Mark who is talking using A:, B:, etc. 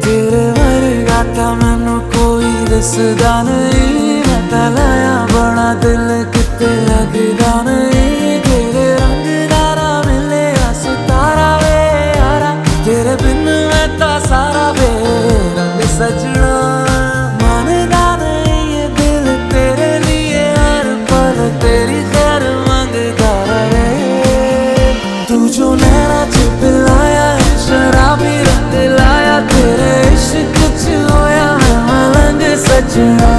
A: तेरे वर्गा ता मैनू कोई दसदा नहीं, मैं ता लाया बड़ा दिल किते लगदा नहीं। तेरे रंग दारा मिले सितारा वे यारा, तेरे बिन मैं ता सारा बेरंग सजना। मानदा नहीं ये दिल तेरे लिए हर पल तेरी खैर मंगदा रहे। तू जो नैना च पिलाया है शराबी रंग लाया, तेरे इश्क च होया मैं मलंग सजना।